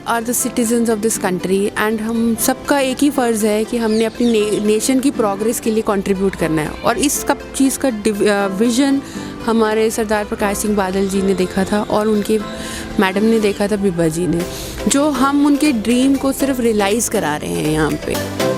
Are the citizens of this country and हम सबका एक ही फ़र्ज़ है कि हमने अपनी नेशन की प्रोग्रेस के लिए कंट्रीब्यूट करना है। और इस कब चीज़ का विज़न हमारे सरदार प्रकाश सिंह बादल जी ने देखा था और उनके मैडम ने देखा था, बिब्बा जी ने, जो हम उनके ड्रीम को सिर्फ रियलाइज़ करा रहे हैं यहाँ पे।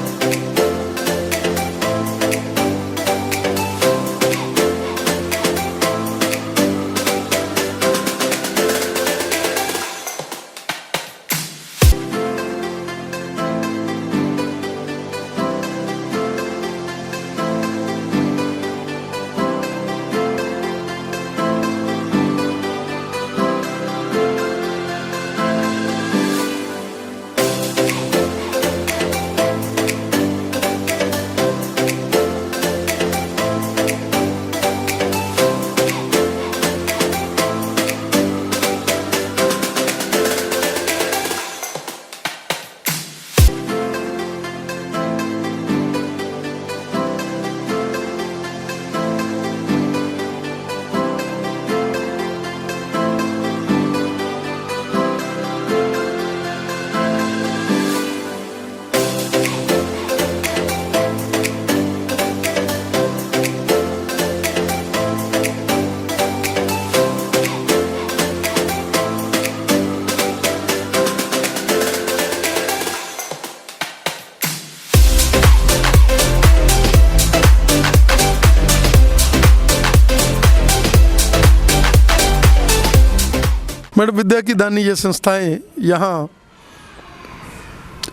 मैडम, विद्या की दानी ये संस्थाएं यहाँ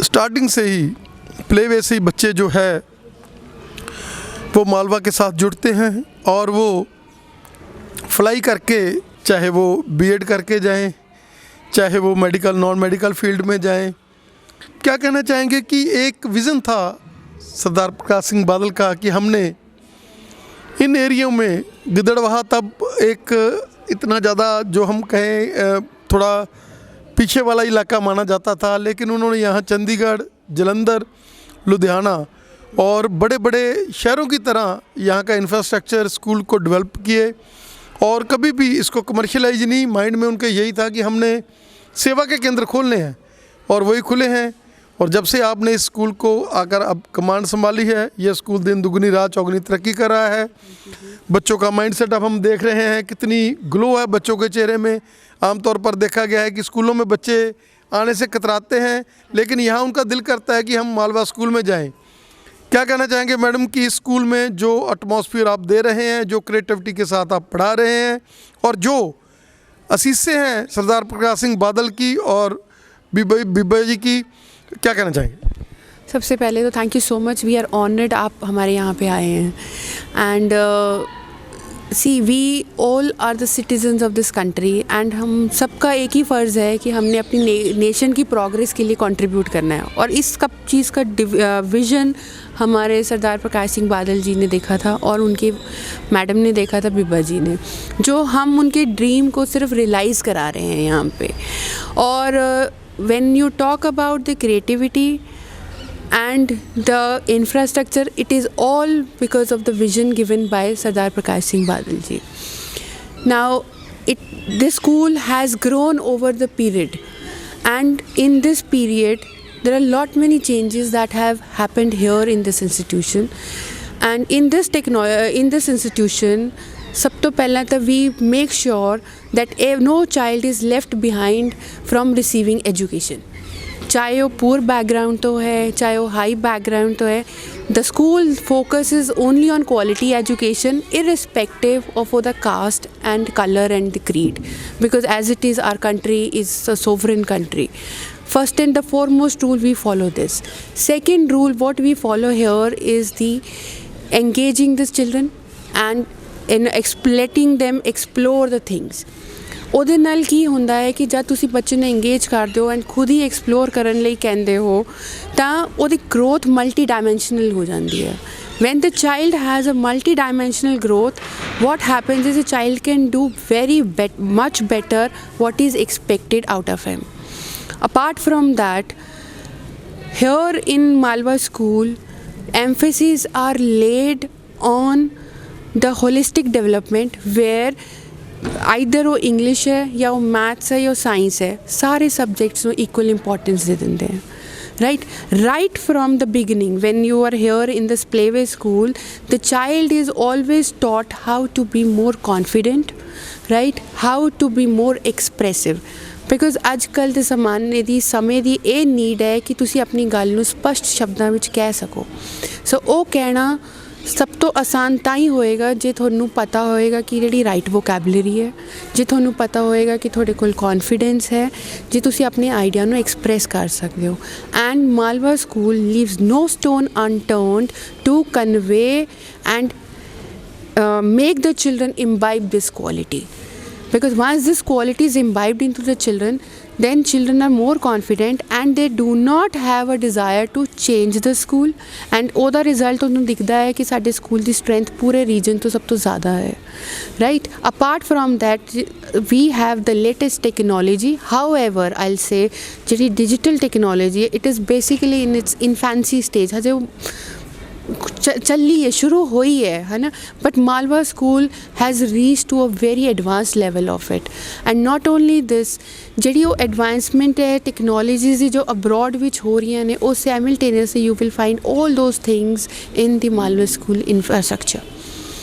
स्टार्टिंग से ही प्ले वे से ही बच्चे जो है वो मालवा के साथ जुड़ते हैं और वो फ्लाई करके, चाहे वो बीएड करके जाएं, चाहे वो मेडिकल नॉन मेडिकल फील्ड में जाएं। क्या कहना चाहेंगे कि एक विज़न था सरदार प्रकाश सिंह बादल का कि हमने इन एरियो में गिदड़वाहा तब एक इतना ज़्यादा जो हम कहें थोड़ा पीछे वाला इलाका माना जाता था, लेकिन उन्होंने यहाँ चंडीगढ़, जलंधर, लुधियाना और बड़े बड़े शहरों की तरह यहाँ का इंफ्रास्ट्रक्चर स्कूल को डेवलप किए और कभी भी इसको कमर्शियलाइज नहीं। माइंड में उनका यही था कि हमने सेवा के केंद्र खोलने हैं और वही खुले हैं। और जब से आपने इस स्कूल को आकर अब कमांड संभाली है, ये स्कूल दिन दुगनी रात चौगनी तरक्की कर रहा है। बच्चों का माइंडसेट अब हम देख रहे हैं, कितनी ग्लो है बच्चों के चेहरे में। आमतौर पर देखा गया है कि स्कूलों में बच्चे आने से कतराते हैं, लेकिन यहाँ उनका दिल करता है कि हम मालवा स्कूल में जाएं। क्या कहना चाहेंगे मैडम कि इस स्कूल में जो एटमॉस्फेयर आप दे रहे हैं, जो क्रिएटिविटी के साथ आप पढ़ा रहे हैं और जो असीसें हैं सरदार प्रकाश सिंह बादल की और बिब्बा जी की, क्या कहना चाहेंगे? सबसे पहले तो thank you so much, we are honoured आप हमारे यहाँ पे आए हैं। And see we all are the citizens of this country and हम सबका एक ही फ़र्ज़ है कि हमने अपनी नेशन की प्रोग्रेस के लिए कंट्रीब्यूट करना है। और इस कब चीज़ का विज़न हमारे सरदार प्रकाश सिंह बादल जी ने देखा था और उनके मैडम ने देखा था, बिब्बा जी ने, जो हम उनके ड्रीम को सिर्फ रियलाइज़ करा रहे हैं यहाँ पे। और when you talk about the creativity and the infrastructure, it is all because of the vision given by Sardar Prakash Singh Badal ji. Now, this school has grown over the period, and in this period, there are many changes that have happened here in this institution. And in this institution, सब तो पहला तो we make sure that no child is left behind from receiving education, चाहे वो poor background तो है, चाहे वो हाई बैकग्राउंड तो है। The school focuses only on quality education irrespective of the caste and colour and the creed, because as it is our country is a sovereign country. First and the foremost rule, we follow this. Second rule, what we follow here is the engaging these children and in letting them explore the things. ਉਹਦੇ ਨਾਲ ਕੀ ਹੁੰਦਾ ਹੈ ਕਿ ਜਦ ਤੁਸੀਂ ਬੱਚੇ ਨੂੰ engage ਕਰਦੇ ਹੋ ਐਂਡ ਖੁਦ ਹੀ ਐਕਸਪਲੋਰ ਕਰਨ ਲਈ ਕਹਿੰਦੇ ਹੋ ਤਾਂ ਉਹਦੀ ਗਰੋਥ ਮਲਟੀ ਡਾਇਮੈਂਸ਼ਨਲ ਹੋ ਜਾਂਦੀ ਹੈ। when the child has a multi-dimensional growth, what happens is a child can do much better what is expected out of him. Apart from that, here in Malwa school, emphasis are laid on the holistic development, where either ਉਹ English ਹੈ ਜਾਂ ਉਹ maths ਹੈ ਜਾਂ ਉਹ science ਹੈ, ਸਾਰੇ subjects ਨੂੰ ਇਕੁਅਲ ਇੰਪੋਰਟੈਂਸ ਦੇ ਦਿੰਦੇ ਆ। Right from the beginning, when you are here in this playway school, the child is always taught how to be more confident, right, how to be more expressive, because ਅੱਜ ਕੱਲ੍ਹ ਦੇ ਜ਼ਮਾਨੇ ਦੀ ਸਮੇਂ ਦੀ ਇਹ need ਹੈ ਕਿ ਤੁਸੀਂ ਆਪਣੀ ਗੱਲ ਨੂੰ ਸਪਸ਼ਟ ਸ਼ਬਦਾਂ ਵਿੱਚ ਕਹਿ ਸਕੋ। ਸੋ ਉਹ ਕਹਿਣਾ ਸਭ ਤੋਂ ਆਸਾਨ ਤਾਂ ਹੀ ਹੋਏਗਾ ਜੇ ਤੁਹਾਨੂੰ ਪਤਾ ਹੋਏਗਾ ਕਿ ਜਿਹੜੀ ਰਾਈਟ ਵੋਕੈਬਲਰੀ ਹੈ, ਜੇ ਤੁਹਾਨੂੰ ਪਤਾ ਹੋਏਗਾ ਕਿ ਤੁਹਾਡੇ ਕੋਲ ਕੌਨਫੀਡੈਂਸ ਹੈ, ਜੇ ਤੁਸੀਂ ਆਪਣੇ ਆਈਡੀਆ ਨੂੰ ਐਕਸਪ੍ਰੈਸ ਕਰ ਸਕਦੇ ਹੋ। And Malwa school leaves no stone unturned to convey and make the children imbibe this quality, because once this quality is imbibed into the children, then children are more confident and they do not have a desire to change the school, and ਉਹਦਾ result ਉਹਨੂੰ ਦਿਖਦਾ ਹੈ ਕਿ ਸਾਡੇ school ਦੀ strength ਪੂਰੇ reason ਤੋਂ ਸਭ ਤੋਂ ਜ਼ਿਆਦਾ ਹੈ। Right, apart from that we have the latest technology, however I'll say ਜਿਹੜੀ digital technology it is basically in its infancy stage, ਹਜੇ ਚੱਲੀ ਹੈ, ਸ਼ੁਰੂ ਹੋਈ ਹੈ ਨਾ। But Malwa school has reach to a very advance level of it, and not only this, ਜਿਹੜੀ ਉਹ ਐਡਵਾਂਸਮੈਂਟ ਹੈ ਟੈਕਨੋਲੋਜੀਜ਼ ਦੀ ਜੋ ਅਬਰੋਡ ਵਿੱਚ ਹੋ ਰਹੀਆਂ ਨੇ, ਉਹ simultaneously you will find all those things in the Malwa school infrastructure.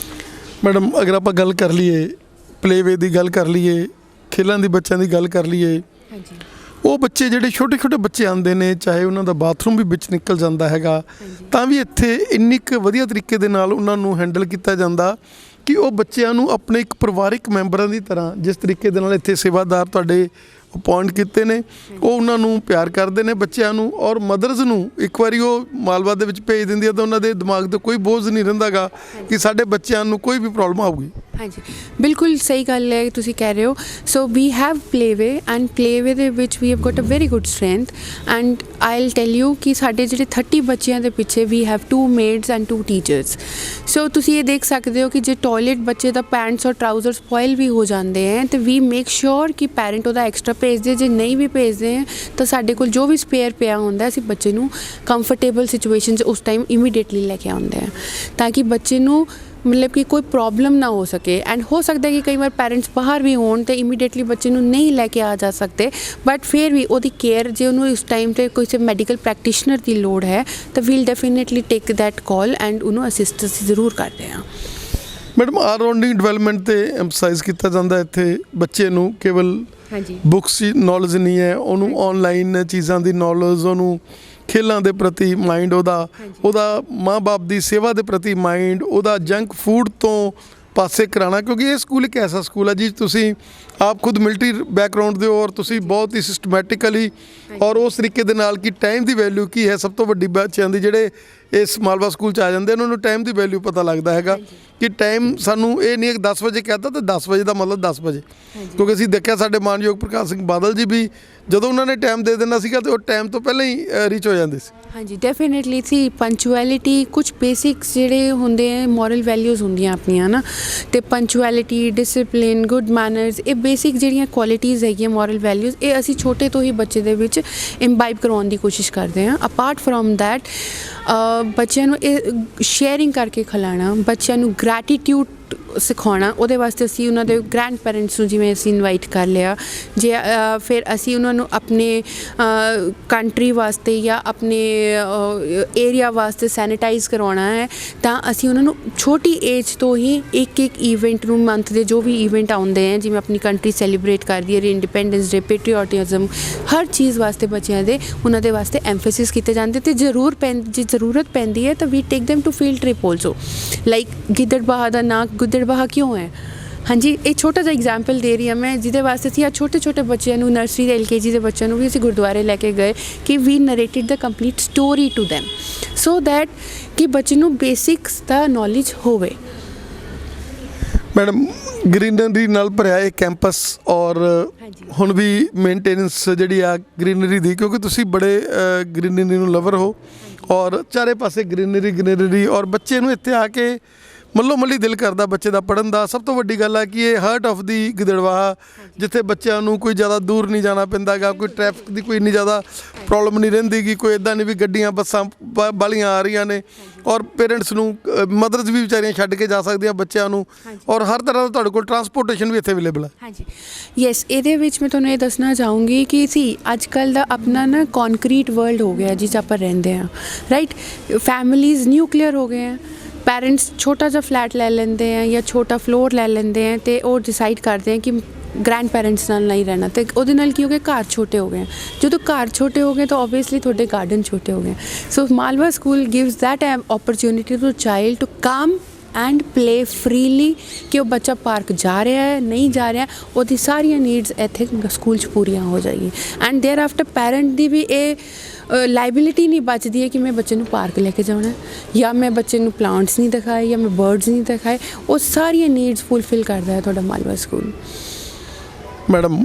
Madam, ਅਗਰ ਆਪਾਂ ਗੱਲ ਕਰ ਲਈਏ ਪਲੇਵੇ ਦੀ, ਗੱਲ ਕਰ ਲਈਏ ਖੇਲਾਂ ਦੀ, ਬੱਚਿਆਂ ਦੀ ਗੱਲ ਕਰ ਲਈਏ, ਹਾਂਜੀ, ਉਹ ਬੱਚੇ ਜਿਹੜੇ ਛੋਟੇ ਛੋਟੇ ਬੱਚੇ ਆਉਂਦੇ ਨੇ, ਚਾਹੇ ਉਹਨਾਂ ਦਾ ਬਾਥਰੂਮ ਵੀ ਵਿੱਚ ਨਿਕਲ ਜਾਂਦਾ ਹੈਗਾ, ਤਾਂ ਵੀ ਇੱਥੇ ਇੰਨੀ ਕੁ ਵਧੀਆ ਤਰੀਕੇ ਦੇ ਨਾਲ ਉਹਨਾਂ ਨੂੰ ਹੈਂਡਲ ਕੀਤਾ ਜਾਂਦਾ ਕਿ ਉਹ ਬੱਚਿਆਂ ਨੂੰ ਆਪਣੇ ਇੱਕ ਪਰਿਵਾਰਿਕ ਮੈਂਬਰਾਂ ਦੀ ਤਰ੍ਹਾਂ, ਜਿਸ ਤਰੀਕੇ ਦੇ ਨਾਲ ਇੱਥੇ ਸੇਵਾਦਾਰ ਤੁਹਾਡੇ ਅਪੁਆਇੰਟ ਕੀਤੇ ਨੇ, ਉਹ ਉਹਨਾਂ ਨੂੰ ਪਿਆਰ ਕਰਦੇ ਨੇ ਬੱਚਿਆਂ ਨੂੰ। ਔਰ ਮਦਰਸ ਨੂੰ ਇੱਕ ਵਾਰੀ ਉਹ ਮਾਲਵਾ ਦੇ ਵਿੱਚ ਭੇਜ ਦਿੰਦੀ ਹੈ ਤਾਂ ਉਹਨਾਂ ਦੇ ਦਿਮਾਗ 'ਤੇ ਕੋਈ ਬੋਝ ਨਹੀਂ ਰਹਿੰਦਾ ਗਾ ਕਿ ਸਾਡੇ ਬੱਚਿਆਂ ਨੂੰ ਕੋਈ ਵੀ ਪ੍ਰੋਬਲਮ ਆਊਗੀ। ਹਾਂਜੀ, ਬਿਲਕੁਲ ਸਹੀ ਗੱਲ ਹੈ ਤੁਸੀਂ ਕਹਿ ਰਹੇ ਹੋ। So we have playway, and playway ਦੇ ਵਿੱਚ we have got a very good strength, and I will tell you ਕਿ ਸਾਡੇ ਜਿਹੜੇ 30 ਬੱਚਿਆਂ ਦੇ ਪਿੱਛੇ we have 2 maids and 2 teachers. So ਤੁਸੀਂ ਇਹ ਦੇਖ ਸਕਦੇ ਹੋ ਕਿ ਜੇ ਟੋਇਲਟ ਬੱਚੇ ਦਾ ਪੈਂਟਸ ਔਰ ਟਰਾਊਜ਼ਰ ਸਪੋਇਲ ਵੀ ਹੋ ਜਾਂਦੇ ਹੈ ਤਾਂ ਵੀ ਮੇਕ ਸ਼ੋਰ ਕਿ ਪੈਰੈਂਟ ਉਹਦਾ ਐਕਸਟਰਾ ਭੇਜਦੇ। ਜੇ ਨਹੀਂ ਵੀ ਭੇਜਦੇ ਹੈ ਤਾਂ ਸਾਡੇ ਕੋਲ ਜੋ ਵੀ ਸਪੇਅਰ ਪਿਆ ਹੁੰਦਾ ਅਸੀਂ ਬੱਚੇ ਨੂੰ ਕੰਫਰਟੇਬਲ ਸਿਚੁਏਸ਼ਨ 'ਚ ਉਸ ਟਾਈਮ ਇਮੀਡੀਏਟਲੀ ਲੈ ਕੇ ਆਉਂਦੇ ਹਾਂ, ਤਾਂ ਕਿ ਬੱਚੇ ਨੂੰ ਮਤਲਬ ਕਿ ਕੋਈ ਪ੍ਰੋਬਲਮ ਨਾ ਹੋ ਸਕੇ। ਐਂਡ ਹੋ ਸਕਦਾ ਕਿ ਕਈ ਵਾਰ ਪੈਰੈਂਟਸ ਬਾਹਰ ਵੀ ਹੋਣ ਅਤੇ ਇਮੀਡੀਏਟਲੀ ਬੱਚੇ ਨੂੰ ਨਹੀਂ ਲੈ ਕੇ ਆ ਜਾ ਸਕਦੇ, ਬਟ ਫਿਰ ਵੀ ਉਹਦੀ ਕੇਅਰ, ਜੇ ਉਹਨੂੰ ਇਸ ਟਾਈਮ 'ਤੇ ਕਿਸੇ ਮੈਡੀਕਲ ਪ੍ਰੈਕਟੀਸ਼ਨਰ ਦੀ ਲੋੜ ਹੈ ਤਾਂ we'll definitely take that call and ਉਹਨੂੰ ਅਸਿਸਟ ਅਸੀਂ ਜ਼ਰੂਰ ਕਰਦੇ ਹਾਂ। ਮੈਡਮ, ਆਲਰਾਊਂਡਿੰਗ ਡਿਵੈਲਪਮੈਂਟ 'ਤੇ ਐਮਫਸਾਈਜ਼ ਕੀਤਾ ਜਾਂਦਾ ਇੱਥੇ। ਬੱਚੇ ਨੂੰ ਕੇਵਲ ਹਾਂਜੀ ਬੁੱਕਸ ਦੀ ਨੌਲੇਜ ਨਹੀਂ ਹੈ, ਉਹਨੂੰ ਔਨਲਾਈਨ ਚੀਜ਼ਾਂ ਦੀ ਨੌਲੇਜ, ਉਹਨੂੰ ਖੇਲਾਂ ਦੇ ਪ੍ਰਤੀ ਮਾਈਂਡ, ਉਹਦਾ ਮਾਂ-ਬਾਪ ਦੀ ਸੇਵਾ ਦੇ ਪ੍ਰਤੀ ਮਾਈਂਡ, ਉਹਦਾ ਜੰਕ ਫੂਡ ਤੋਂ ਪਾਸੇ ਕਰਾਉਣਾ। ਕਿਉਂਕਿ ਇਹ ਸਕੂਲ ਇੱਕ ਐਸਾ ਸਕੂਲ ਹੈ ਜੀ, ਤੁਸੀਂ ਆਪ ਖੁਦ ਮਿਲਟਰੀ ਬੈਕਗਰਾਊਂਡ ਦੇ ਹੋ ਔਰ ਤੁਸੀਂ ਬਹੁਤ ਹੀ ਸਿਸਟਮੈਟਿਕਲੀ ਔਰ ਉਸ ਤਰੀਕੇ ਦੇ ਨਾਲ ਕਿ ਟਾਈਮ ਦੀ ਵੈਲਿਊ ਕੀ ਹੈ, ਸਭ ਤੋਂ ਵੱਡੀ ਬੱਚਿਆਂ ਦੀ ਜਿਹੜੇ ਇਸ ਮਾਲਵਾ ਸਕੂਲ 'ਚ ਆ ਜਾਂਦੇ ਉਹਨਾਂ ਨੂੰ ਟਾਈਮ ਦੀ ਵੈਲਿਊ ਪਤਾ ਲੱਗਦਾ ਹੈਗਾ ਕਿ ਟਾਈਮ ਸਾਨੂੰ ਇਹ ਨਹੀਂ 10 ਵਜੇ ਕਹਿ ਦਿੱਤਾ ਤਾਂ 10 ਵਜੇ ਦਾ ਮਤਲਬ 10 ਵਜੇ। ਕਿਉਂਕਿ ਅਸੀਂ ਦੇਖਿਆ ਸਾਡੇ ਮਾਨਯੋਗ ਪ੍ਰਕਾਸ਼ ਸਿੰਘ ਬਾਦਲ ਜੀ ਵੀ ਜਦੋਂ ਉਹਨਾਂ ਨੇ ਟਾਈਮ ਦੇ ਦੇਣਾ ਸੀਗਾ ਤਾਂ ਉਹ ਟਾਈਮ ਤੋਂ ਪਹਿਲਾਂ ਹੀ ਰੀਚ ਹੋ ਜਾਂਦੇ ਸੀ। ਹਾਂਜੀ, ਡੈਫੀਨੇਟਲੀ ਸੀ ਪੰਚੁਐਲਿਟੀ, ਕੁਝ ਬੇਸਿਕਸ ਜਿਹੜੇ ਹੁੰਦੇ ਹੈ ਮੋਰਲ ਵੈਲਿਊਜ਼ ਹੁੰਦੀਆਂ ਆਪਣੀਆਂ ਨਾ, ਅਤੇ ਪੰਚੁਐਲਿਟੀ, ਡਿਸਿਪਲਿਨ, ਗੁੱਡ ਮੈਨਰਸ, ਇਹ ਬੇਸਿਕ ਜਿਹੜੀਆਂ ਕੁਆਲਿਟੀਜ਼ ਹੈਗੀਆਂ ਮੋਰਲ ਵੈਲਿਊਜ਼, ਇਹ ਅਸੀਂ ਛੋਟੇ ਤੋਂ ਹੀ ਬੱਚੇ ਦੇ ਵਿੱਚ ਇੰਬਾਈਬ ਕਰਵਾਉਣ ਦੀ ਕੋਸ਼ਿਸ਼ ਕਰਦੇ ਹਾਂ। ਅਪਾਰਟ ਫਰੋਮ ਦੈਟ ਬੱਚਿਆਂ ਨੂੰ ਇਹ ਸ਼ੇਅਰਿੰਗ ਕਰਕੇ ਖਿਲਾਉਣਾ, ਬੱਚਿਆਂ ਨੂੰ ਗ੍ਰੈਟੀਟਿਊਡ ਸਿਖਾਉਣਾ, ਉਹਦੇ ਵਾਸਤੇ ਅਸੀਂ ਉਹਨਾਂ ਦੇ ਗ੍ਰੈਂਡ ਪੈਰੈਂਟਸ ਨੂੰ ਜਿਵੇਂ ਅਸੀਂ ਇਨਵਾਈਟ ਕਰ ਲਿਆ, ਜੇ ਫਿਰ ਅਸੀਂ ਉਹਨਾਂ ਨੂੰ ਆਪਣੇ ਕੰਟਰੀ ਵਾਸਤੇ ਜਾਂ ਆਪਣੇ ਏਰੀਆ ਵਾਸਤੇ ਸੈਨੀਟਾਈਜ਼ ਕਰਵਾਉਣਾ ਹੈ ਤਾਂ ਅਸੀਂ ਉਹਨਾਂ ਨੂੰ ਛੋਟੀ ਏਜ ਤੋਂ ਹੀ ਇੱਕ ਈਵੈਂਟ ਨੂੰ, ਮੰਥ ਦੇ ਜੋ ਵੀ ਈਵੈਂਟ ਆਉਂਦੇ ਹੈ, ਜਿਵੇਂ ਆਪਣੀ ਕੰਟਰੀ ਸੈਲੀਬ੍ਰੇਟ ਕਰਦੀ ਹੈ, ਇੰਡੀਪੈਂਡੈਂਸ ਡੇ, ਪੈਟਰੀਓਟਿਜ਼ਮ, ਹਰ ਚੀਜ਼ ਵਾਸਤੇ ਬੱਚਿਆਂ ਦੇ ਉਹਨਾਂ ਦੇ ਵਾਸਤੇ ਐਮਫੈਸਿਸ ਕੀਤੇ ਜਾਂਦੇ। ਅਤੇ ਜੇ ਜ਼ਰੂਰਤ ਪੈਂਦੀ ਹੈ ਤਾਂ we take them to field trip also, like Gidderbaha ਦਾ ਨਾਂ ਗਿੱਦੜਬਾਹਾ ਕਿਉਂ ਹੈ? ਹਾਂਜੀ, ਇਹ ਛੋਟਾ ਜਿਹਾ ਐਗਜ਼ਾਮਪਲ ਦੇ ਰਹੀ ਹਾਂ ਮੈਂ, ਜਿਹਦੇ ਵਾਸਤੇ ਅਸੀਂ ਛੋਟੇ ਛੋਟੇ ਬੱਚਿਆਂ ਨੂੰ, ਨਰਸਰੀ ਦੇ LKG ਦੇ ਬੱਚਿਆਂ ਨੂੰ ਵੀ ਅਸੀਂ ਗੁਰਦੁਆਰੇ ਲੈ ਕੇ ਗਏ ਕਿ ਵੀ ਨਰੇਟਿਡ ਦਾ complete story to them, so that ਕਿ ਬੱਚੇ ਨੂੰ ਬੇਸਿਕਸ ਦਾ ਨੌਲੇਜ ਹੋਵੇ। ਮੈਡਮ, ਗ੍ਰੀਨਰੀ ਨਾਲ ਭਰਿਆ ਇਹ ਕੈਂਪਸ ਔਰ ਹੁਣ ਵੀ ਮੇਨਟੇਨੈਂਸ ਜਿਹੜੀ ਆ ਗ੍ਰੀਨਰੀ ਦੀ, ਕਿਉਂਕਿ ਤੁਸੀਂ ਬੜੇ ਗ੍ਰੀਨਰੀ ਨੂੰ ਲਵਰ ਹੋ ਔਰ ਚਾਰੇ ਪਾਸੇ ਗ੍ਰੀਨਰੀ ਔਰ ਬੱਚੇ ਨੂੰ ਇੱਥੇ ਆ ਕੇ ਮੱਲੋ ਮੱਲੀ ਦਿਲ ਕਰਦਾ ਬੱਚੇ ਦਾ ਪੜ੍ਹਨ ਦਾ। ਸਭ ਤੋਂ ਵੱਡੀ ਗੱਲ ਹੈ ਕਿ ਇਹ ਹਾਰਟ ਆਫ ਦੀ ਗਿੱਦੜਬਾਹਾ, ਜਿੱਥੇ ਬੱਚਿਆਂ ਨੂੰ ਕੋਈ ਜ਼ਿਆਦਾ ਦੂਰ ਨਹੀਂ ਜਾਣਾ ਪੈਂਦਾ ਗਾ, ਕੋਈ ਟ੍ਰੈਫਿਕ ਦੀ ਕੋਈ ਇੰਨੀ ਜ਼ਿਆਦਾ ਪ੍ਰੋਬਲਮ ਨਹੀਂ ਰਹਿੰਦੀ ਗੀ, ਕੋਈ ਇੱਦਾਂ ਨਹੀਂ ਵੀ ਗੱਡੀਆਂ ਬੱਸਾਂ ਬਾਹਲੀਆਂ ਆ ਰਹੀਆਂ ਨੇ, ਔਰ ਪੇਰੈਂਟਸ ਨੂੰ ਮਦਰਸ ਵੀ ਵਿਚਾਰੀਆਂ ਛੱਡ ਕੇ ਜਾ ਸਕਦੀਆਂ ਬੱਚਿਆਂ ਨੂੰ, ਔਰ ਹਰ ਤਰ੍ਹਾਂ ਦਾ ਤੁਹਾਡੇ ਕੋਲ ਟਰਾਂਸਪੋਰਟੇਸ਼ਨ ਵੀ ਇੱਥੇ ਅਵੇਲੇਬਲ ਹੈ। ਹਾਂਜੀ ਯੈਸ, ਇਹਦੇ ਵਿੱਚ ਮੈਂ ਤੁਹਾਨੂੰ ਇਹ ਦੱਸਣਾ ਚਾਹੂੰਗੀ ਕਿ ਸੀ ਅੱਜ ਕੱਲ੍ਹ ਦਾ ਆਪਣਾ ਨਾ ਕੌਨਕਰੀਟ ਵਰਲਡ ਹੋ ਗਿਆ ਜਿਸ 'ਚ ਆਪਾਂ ਰਹਿੰਦੇ ਹਾਂ, ਰਾਈਟ। ਫੈਮਿਲੀਜ਼ ਨਿਊਕਲੀਅਰ ਹੋ ਗਏ हैं, पेरेंट्स छोटा सा फ्लैट ले लेंदे हैं या छोटा फ्लोर ले लेंदे हैं तो वो डिसाइड करते हैं कि ग्रैंड पेरेंट्स नाल नहीं रहना, तो ਉਹਦੇ ਨਾਲ ਕੀ ਹੋ ਗਿਆ, ਘਰ ਛੋਟੇ ਹੋ ਗਏ। ਜਦੋਂ ਘਰ ਛੋਟੇ ਹੋ ਗਏ ਤਾਂ ਓਬਵੀਅਸਲੀ ਤੁਹਾਡੇ ਗਾਰਡਨ ਛੋਟੇ ਹੋ ਗਏ। So Malwa school gives that opportunity to child to come and play freely, ਕਿ ਉਹ ਬੱਚਾ ਪਾਰਕ ਜਾ ਰਿਹਾ ਹੈ ਨਹੀਂ ਜਾ ਰਿਹਾ, ਉਹਦੀ ਸਾਰੀਆਂ ਨੀਡਸ ਇੱਥੇ ਸਕੂਲ 'ਚ ਪੂਰੀਆਂ ਹੋ ਜਾਏਗੀ। ਐਂਡ ਦੇਅਰ ਆਫਟਰ ਪੈਰੈਂਟ ਦੀ ਵੀ ਇਹ ਲਾਇਬਿਲਿਟੀ ਨਹੀਂ ਬਚਦੀ ਹੈ ਕਿ ਮੈਂ ਬੱਚੇ ਨੂੰ ਪਾਰਕ ਲੈ ਕੇ ਜਾਣਾ ਜਾਂ ਮੈਂ ਬੱਚੇ ਨੂੰ ਪਲਾਂਟਸ ਨਹੀਂ ਦਿਖਾਏ ਜਾਂ ਮੈਂ ਬਰਡਸ ਨਹੀਂ ਦਿਖਾਏ, ਉਹ ਸਾਰੀਆਂ ਨੀਡਸ ਫੁੱਲਫਿਲ ਕਰਦਾ ਹੈ ਤੁਹਾਡਾ ਮਾਲਵਾ ਸਕੂਲ। ਮੈਡਮ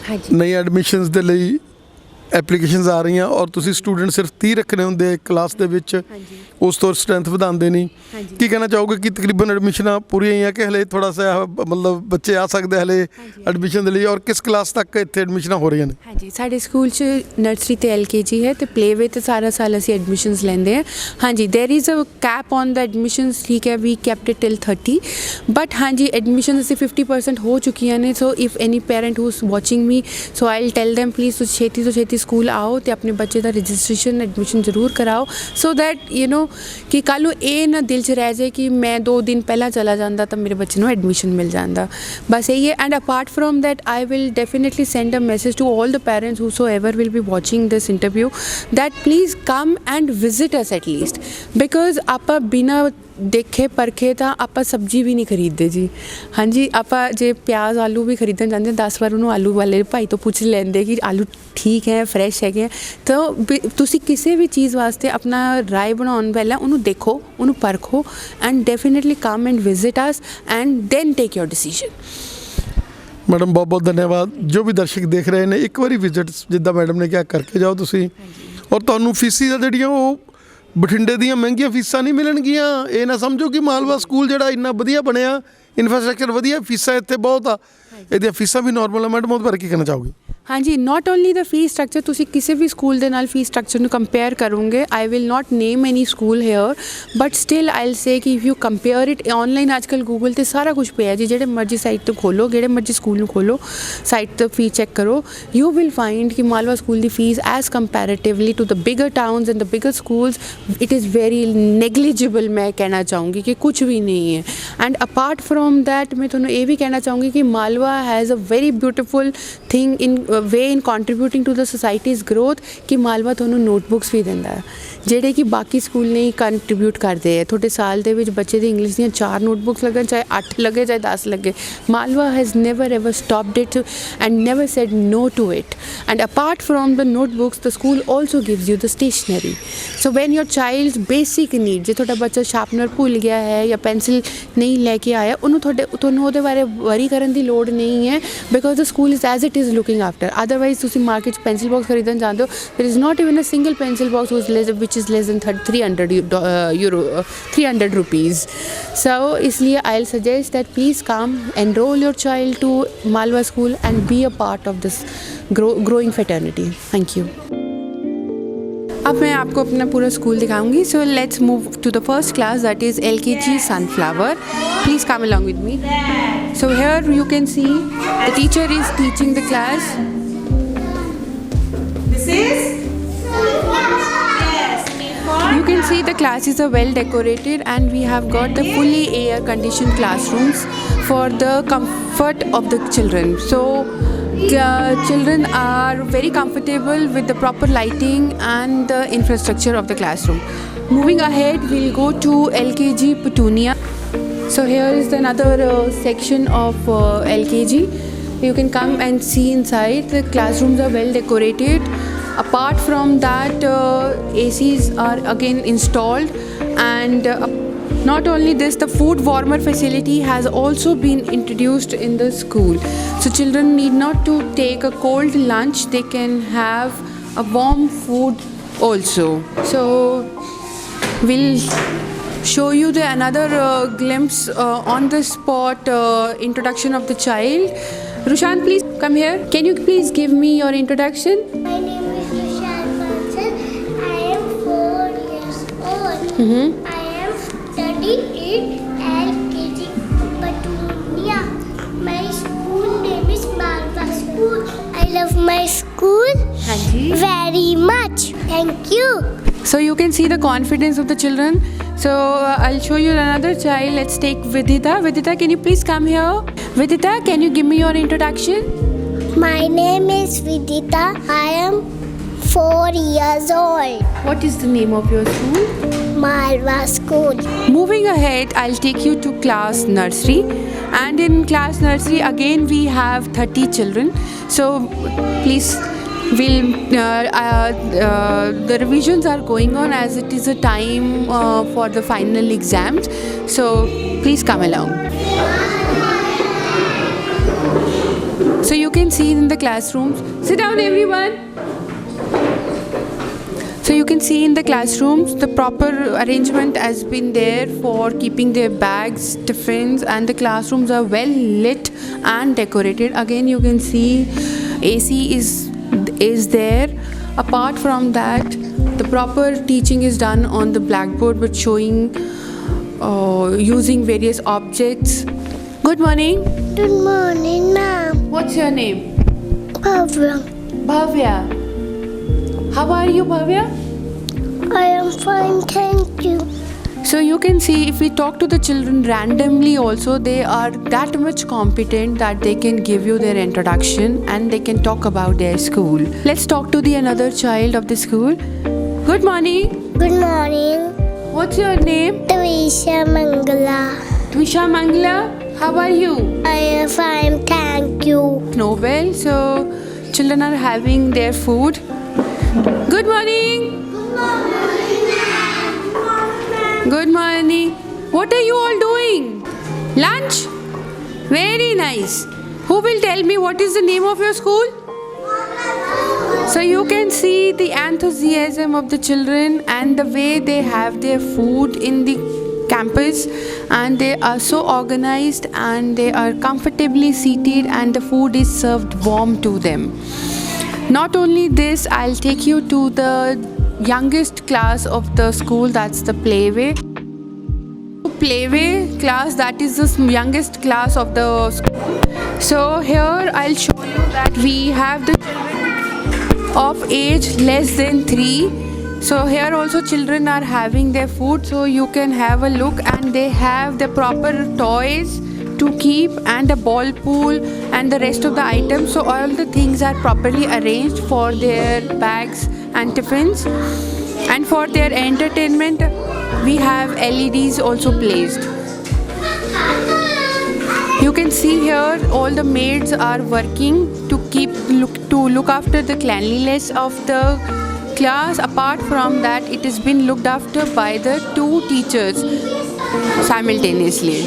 ਹਾਂਜੀ, ਨਈ ਐਡਮਿਸ਼ਨਸ ਦੇ ਲਈ ਐਪਲੀਕੇਸ਼ਨਸ ਆ ਰਹੀਆਂ ਔਰ ਤੁਸੀਂ ਸਟੂਡੈਂਟ ਸਿਰਫ 30 ਰੱਖਣੇ ਹੁੰਦੇ ਕਲਾਸ ਦੇ ਵਿੱਚ, ਉਸ ਤੋਂ ਸਟਰੈਂਥ ਵਧਾਉਂਦੇ ਨਹੀਂ, ਕੀ ਕਹਿਣਾ ਚਾਹੋਗੇ ਕਿ ਤਕਰੀਬਨ ਐਡਮਿਸ਼ਨਾਂ ਪੂਰੀਆਂ ਹੀ ਆ ਕਿ ਹਲੇ ਥੋੜਾ ਸਾ ਮਤਲਬ ਬੱਚੇ ਆ ਸਕਦੇ ਹਲੇ ਐਡਮਿਸ਼ਨ ਦੇ ਲਈ, ਔਰ ਕਿਸ ਕਲਾਸ ਤੱਕ ਇੱਥੇ ਐਡਮਿਸ਼ਨਾਂ ਹੋ ਰਹੀਆਂ ਨੇ? ਹਾਂਜੀ, ਸਾਡੇ ਸਕੂਲ 'ਚ ਨਰਸਰੀ ਤੇ LKG ਹੈ ਤੇ ਪਲੇਵੇ ਤੇ ਸਾਰਾ ਸਾਲ ਅਸੀਂ ਐਡਮਿਸ਼ਨਸ ਲੈਂਦੇ ਹਾਂ। ਹਾਂਜੀ, there is a cap on the admissions, ਠੀਕ ਹੈ, we kept it till 30, but ਹਾਂਜੀ ਐਡਮਿਸ਼ਨ ਅਸੀਂ 50% ਹੋ ਚੁੱਕੀਆਂ ਨੇ। So if any parent who is watching me, so I will tell them please ਤੁਸੀਂ ਛੇਤੀ ਤੋਂ ਛੇਤੀ ਸਕੂਲ ਆਓ ਤੇ ਆਪਣੇ ਬੱਚੇ ਦਾ ਰਜਿਸਟ੍ਰੇਸ਼ਨ ਐਡਮਿਸ਼ਨ ਜ਼ਰੂਰ ਕਰਾਓ, ਸੋ ਦੈਟ ਯੂ ਨੋ ਕਿ ਕੱਲ੍ਹ ਨੂੰ ਇਹ ਨਾ ਦਿਲ 'ਚ ਰਹਿ ਜਾਏ ਕਿ ਮੈਂ 2 ਦਿਨ ਪਹਿਲਾਂ ਚਲਾ ਜਾਂਦਾ ਤਾਂ ਮੇਰੇ ਬੱਚੇ ਨੂੰ ਐਡਮਿਸ਼ਨ ਮਿਲ ਜਾਂਦਾ। ਬਸ ਇਹੀ ਹੈ। And apart from that I will definitely send a message to all the parents whosoever will be watching this interview that please come and visit us at least, because ਆਪਾਂ ਬਿਨਾਂ ਦੇਖੇ ਪਰਖੇ ਤਾਂ ਆਪਾਂ ਸਬਜ਼ੀ ਵੀ ਨਹੀਂ ਖਰੀਦਦੇ ਜੀ। ਹਾਂਜੀ, ਆਪਾਂ ਜੇ ਪਿਆਜ਼ ਆਲੂ ਵੀ ਖਰੀਦਣ ਜਾਂਦੇ 10 ਵਾਰ ਉਹਨੂੰ ਆਲੂ ਵਾਲੇ ਭਾਈ ਤੋਂ ਪੁੱਛ ਲੈਂਦੇ ਕਿ ਆਲੂ ਠੀਕ ਹੈ, ਫਰੈਸ਼ ਹੈਗੇ। ਤਾਂ ਤੁਸੀਂ ਕਿਸੇ ਵੀ ਚੀਜ਼ ਵਾਸਤੇ ਆਪਣਾ ਰਾਏ ਬਣਾਉਣ ਪਹਿਲਾਂ ਉਹਨੂੰ ਦੇਖੋ, ਉਹਨੂੰ ਪਰਖੋ, and definitely come and visit us and then take your decision. Madam ਬਹੁਤ ਬਹੁਤ ਧੰਨਵਾਦ। ਜੋ ਵੀ ਦਰਸ਼ਕ ਦੇਖ ਰਹੇ ਨੇ, ਇੱਕ ਵਾਰੀ ਵਿਜ਼ਿਟ ਜਿੱਦਾਂ ਮੈਡਮ ਨੇ ਕਿਹਾ ਕਰਕੇ ਜਾਓ ਤੁਸੀਂ, ਔਰ ਤੁਹਾਨੂੰ ਫੀਸਿਸ ਆ ਜਿਹੜੀਆਂ ਉਹ ਬਠਿੰਡੇ ਦੀਆਂ ਮਹਿੰਗੀਆਂ ਫੀਸਾਂ ਨਹੀਂ ਮਿਲਣਗੀਆਂ। ਇਹ ਨਾ ਸਮਝੋ ਕਿ ਮਾਲਵਾ ਸਕੂਲ ਜਿਹੜਾ ਇੰਨਾ ਵਧੀਆ ਬਣਿਆ, ਇਨਫਰਾਸਟਰਕਚਰ ਵਧੀਆ, ਫੀਸਾਂ ਇੱਥੇ ਬਹੁਤ ਆ, ਇਹਦੀਆਂ ਫੀਸਾਂ ਵੀ ਨਾਰਮਲ ਆ। ਮੈਡਮ ਉਹਦੇ ਬਾਰੇ ਕੀ ਕਹਿਣਾ ਚਾਹੋਗੇ? ਹਾਂਜੀ, not only the fee structure, ਤੁਸੀਂ ਕਿਸੇ ਵੀ ਸਕੂਲ ਦੇ ਨਾਲ ਫੀਸ ਸਟਰਕਚਰ ਨੂੰ ਕੰਪੇਅਰ ਕਰੋਗੇ, I will not name any school here, but still I will say ਕਿ if you compare it online, ਅੱਜ ਕੱਲ੍ਹ ਗੂਗਲ 'ਤੇ ਸਾਰਾ ਕੁਝ ਪਿਆ ਜੀ, ਜਿਹੜੇ ਮਰਜ਼ੀ ਸਾਈਟ ਤੋਂ ਖੋਲੋ, ਜਿਹੜੇ ਮਰਜ਼ੀ ਸਕੂਲ ਨੂੰ ਖੋਲੋ, ਸਾਈਟ ਤੋਂ ਫੀਸ ਚੈੱਕ ਕਰੋ, ਯੂ ਵਿਲ ਫਾਈਂਡ ਕਿ ਮਾਲਵਾ ਸਕੂਲ ਦੀ fees as comparatively to the bigger towns and the bigger schools it is very negligible. ਮੈਂ ਕਹਿਣਾ ਚਾਹੂੰਗੀ ਕਿ ਕੁਛ ਵੀ ਨਹੀਂ ਹੈ। ਐਂਡ ਅਪਾਰਟ ਫਰੋਮ ਦੈਟ ਮੈਂ ਤੁਹਾਨੂੰ ਇਹ ਵੀ ਕਹਿਣਾ ਚਾਹੂੰਗੀ ਕਿ Malwa has a very beautiful thing in way in contributing to the society's growth, ਕਿ ਮਾਲਵਾ ਤੁਹਾਨੂੰ ਨੋਟਬੁੱਕਸ ਵੀ ਦਿੰਦਾ ਹੈ ਜਿਹੜੇ ਕਿ ਬਾਕੀ ਸਕੂਲ ਨਹੀਂ ਕੰਟਰੀਬਿਊਟ ਕਰਦੇ ਹੈ। ਤੁਹਾਡੇ ਸਾਲ ਦੇ ਵਿੱਚ ਬੱਚੇ ਦੀ ਇੰਗਲਿਸ਼ ਦੀਆਂ 4 ਨੋਟਬੁੱਕਸ ਲੱਗਣ, ਚਾਹੇ 8 ਲੱਗੇ ਚਾਹੇ 10 ਲੱਗੇ, Malwa has never ever stopped it and never said no to it. And apart from the notebooks the school also gives you the stationery. So when your child's basic need, ਜੇ ਤੁਹਾਡਾ ਬੱਚਾ sharpener ਭੁੱਲ ਗਿਆ ਹੈ ਜਾਂ ਪੈਨਸਿਲ ਨਹੀਂ ਲੈ ਕੇ ਆਇਆ, ਉਹਨੂੰ ਤੁਹਾਨੂੰ ਉਹਦੇ ਬਾਰੇ ਵਰੀ ਕਰਨ ਦੀ ਲੋੜ ਨਹੀਂ ਹੈ, because the school is as it is looking after. Otherwise ਤੁਸੀਂ ਮਾਰਕੀਟ 'ਚ ਪੈਨਸਿਲ ਬਾਕਸ ਖਰੀਦਣ ਜਾਂਦੇ ਹੋ, there is not even a single pencil box which is less than 300 rupees. So isliye I'll suggest that please come, enroll your child to Malwa school and be a part of this growing fraternity. Thank you. अब मैं आपको अपना पूरा school दिखाऊंगी. So let's move to the first class, that is LKG Sunflower. Please come along with me. So here you can see the teacher is teaching the class. This is? Yes. You can see the classes are well decorated and we have got the fully air conditioned classrooms for the comfort of the children. So children are very comfortable with the proper lighting and the infrastructure of the classroom. Moving ahead, we'll go to LKG Petunia. So here is another section of LKG. You can come and see inside. The classrooms are well decorated. Apart from that, ACs are again installed, and not only this, the food warmer facility has also been introduced in the school. So children need not to take a cold lunch, they can have a warm food also. So we'll show you the another glimpse on the spot introduction of the child. Rushant, please come here. Can you please give me your introduction? My name is Rushant Bansal. I am 4 years old. I am studying in LKG Patunia. My school name is Malva School. I love my school very much. Thank you. So you can see the confidence of the children. So I'll show you another child. Let's take Vidita. Vidita, can you please come here? Vidita, can you give me your introduction? My name is Vidita. I am 4 years old. What is the name of your school? Malva School. Moving ahead, I'll take you to class nursery. And in class nursery, again, we have 30 children. So please, the revisions are going on as it is a time for the final exams. So please come along. So you can see in the classrooms. Sit down, everyone. So you can see in the classrooms the proper arrangement has been there for keeping their bags, tiffins, and the classrooms are well lit and decorated. Again, you can see AC is there. Apart from that, the proper teaching is done on the blackboard with showing using various objects. Good morning. Good morning, ma'am. What's your name? Bhavya. Bhavya. How are you, Bhavya? I am fine, thank you. So you can see if we talk to the children randomly also, they are that much competent that they can give you their introduction and they can talk about their school. Let's talk to the another child of the school. Good morning. Good morning. What's your name? Twisha Mangala. Twisha Mangla. How are you? I am fine, thank you. Nobel. So children are having their food. Good morning. Good morning. What are you all doing? Lunch? Very nice. Who will tell me what is the name of your school? So you can see the enthusiasm of the children and the way they have their food in the campus, and they are so organized and they are comfortably seated and the food is served warm to them. Not only this, I'll take you to the youngest class of the school, that's the playway. Playway class, that is the youngest class of the school. So here I'll show you that we have the children of age less than 3. So here also children are having their food, so you can have a look, and they have the proper toys to keep and a ball pool and the rest of the items. So all the things are properly arranged for their bags and tiffins. And for their entertainment, we have LEDs also placed. You can see here all the maids are working to look after the cleanliness of the class. Apart from that, it has been looked after by the 2 teachers simultaneously.